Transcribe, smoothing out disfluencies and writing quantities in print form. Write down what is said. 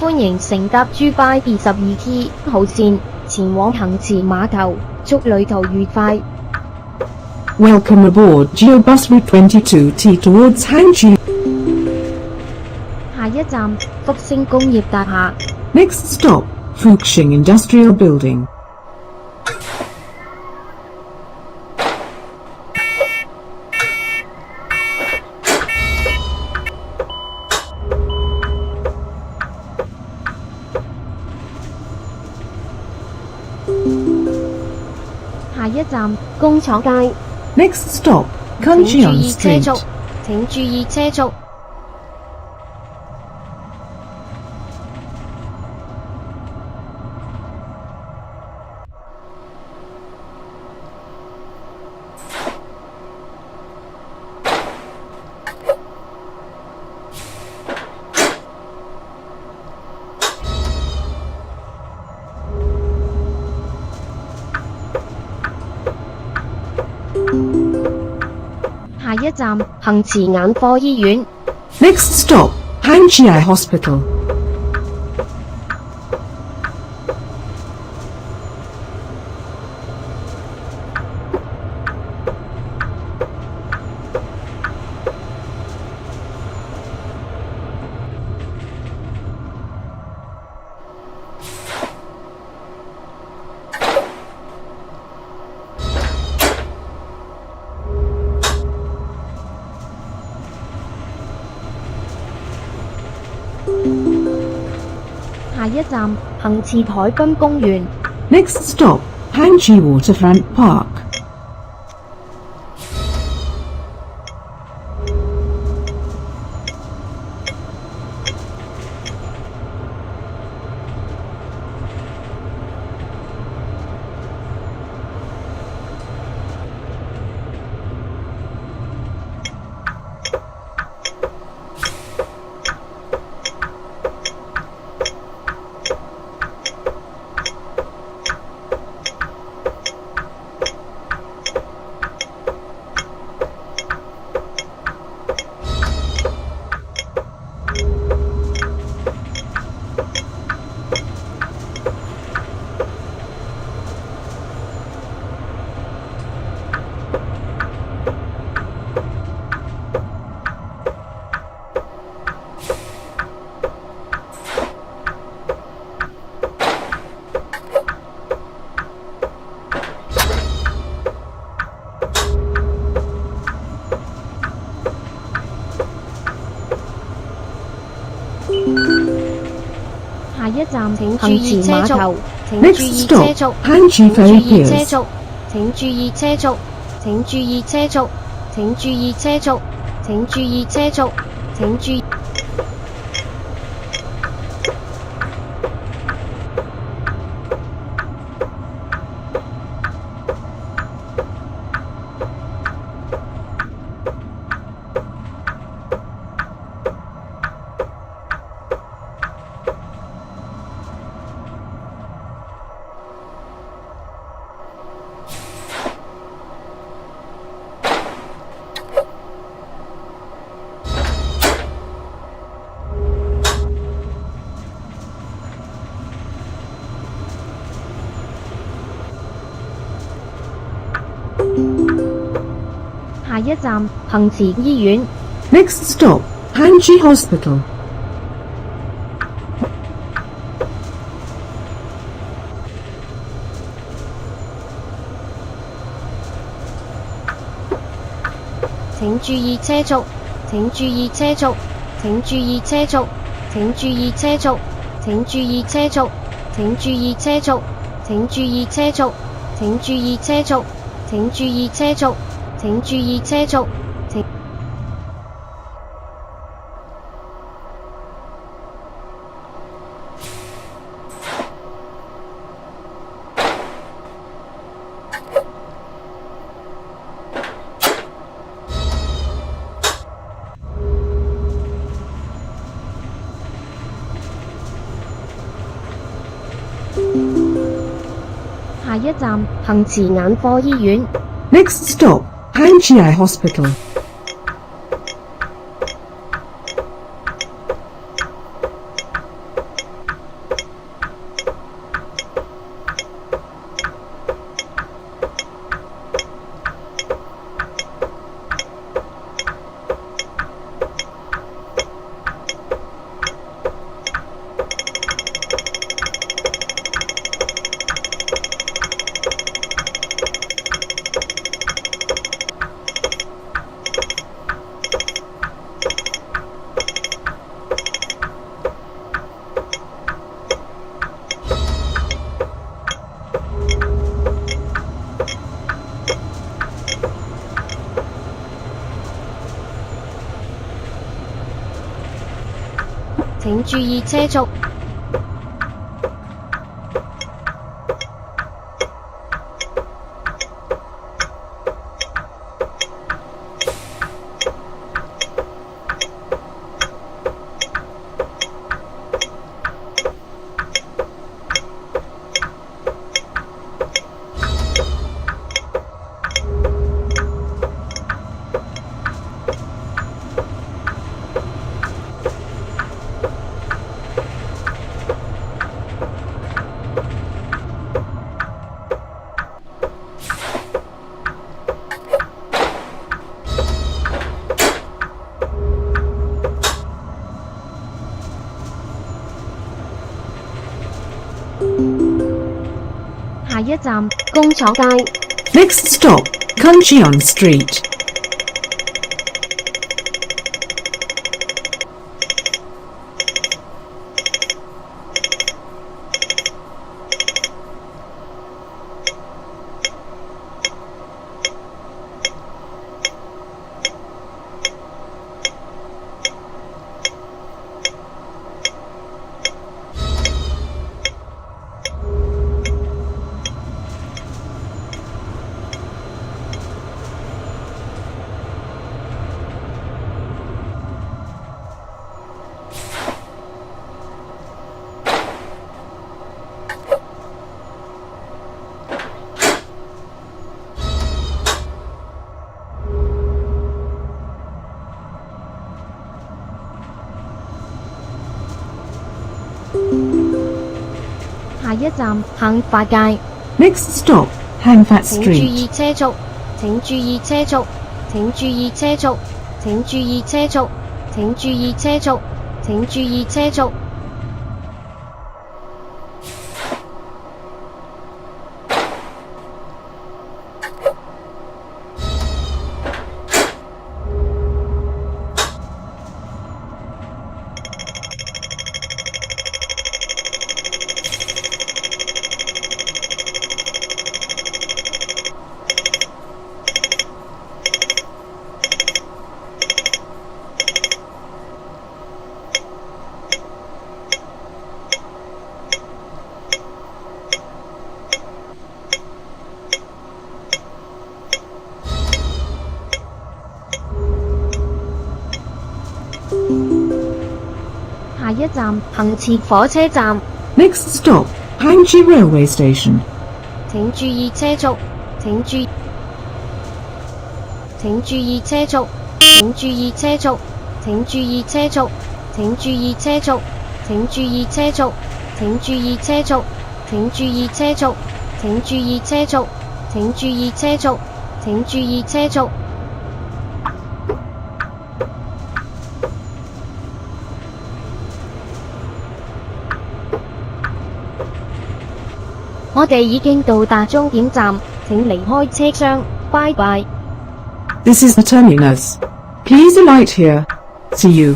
歡迎乘搭珠巴22T 號線前往行池碼頭，祝旅途愉快。Welcome aboard GeoBus Route 22T towards Hangzhou. 下一站福星工業大廈。Next stop, Fuxing Industrial Building. 下一站工廠街。Next stop, 請注 Kunqian 意車 Street. 速，請注意車速。下一站行池眼科醫院。Next stop, Hangzhou Hospital. 下一站行池海濱公園。Next stop, Hangzhou Waterfront Park. 下一站請注意車速，請注 Next 意車 stop, 速， Hangzhou 請注 Ferry 意車 Piers. 速，請注意車速，請注意車速，請注意車速，請注意車速，請注意。下一站行池醫院。Next stop, Hangzhou Hospital. 請注意車速，請注意車速，請注意車速，請注意車速，請注意車速，請注意車速，請注意車速，請注意車速，請注意車速，請注意車速。下一站行池眼科醫院。Next stop, Hangzhou Hospital. 請注意車速。下一站工廠街。Next stop, Kuncheon Street.下一站杏發街。Next stop, Hangfat 請注 Street. 意車速，請注意車速，請注意車速，請注意車速，請注意車速，請注意車速。下一站行前火車站。Next stop, Hangji Railway Station. 請注意車速，請注意車速，請注意車速，請注意車速，請注意車速，請注意車速，請注意車速，請注意車速，請注意車速，請注意車速，請注意車速。我哋已經到達終點站，請離開車廂，拜拜。 This is the terminus. Please alight here. See you.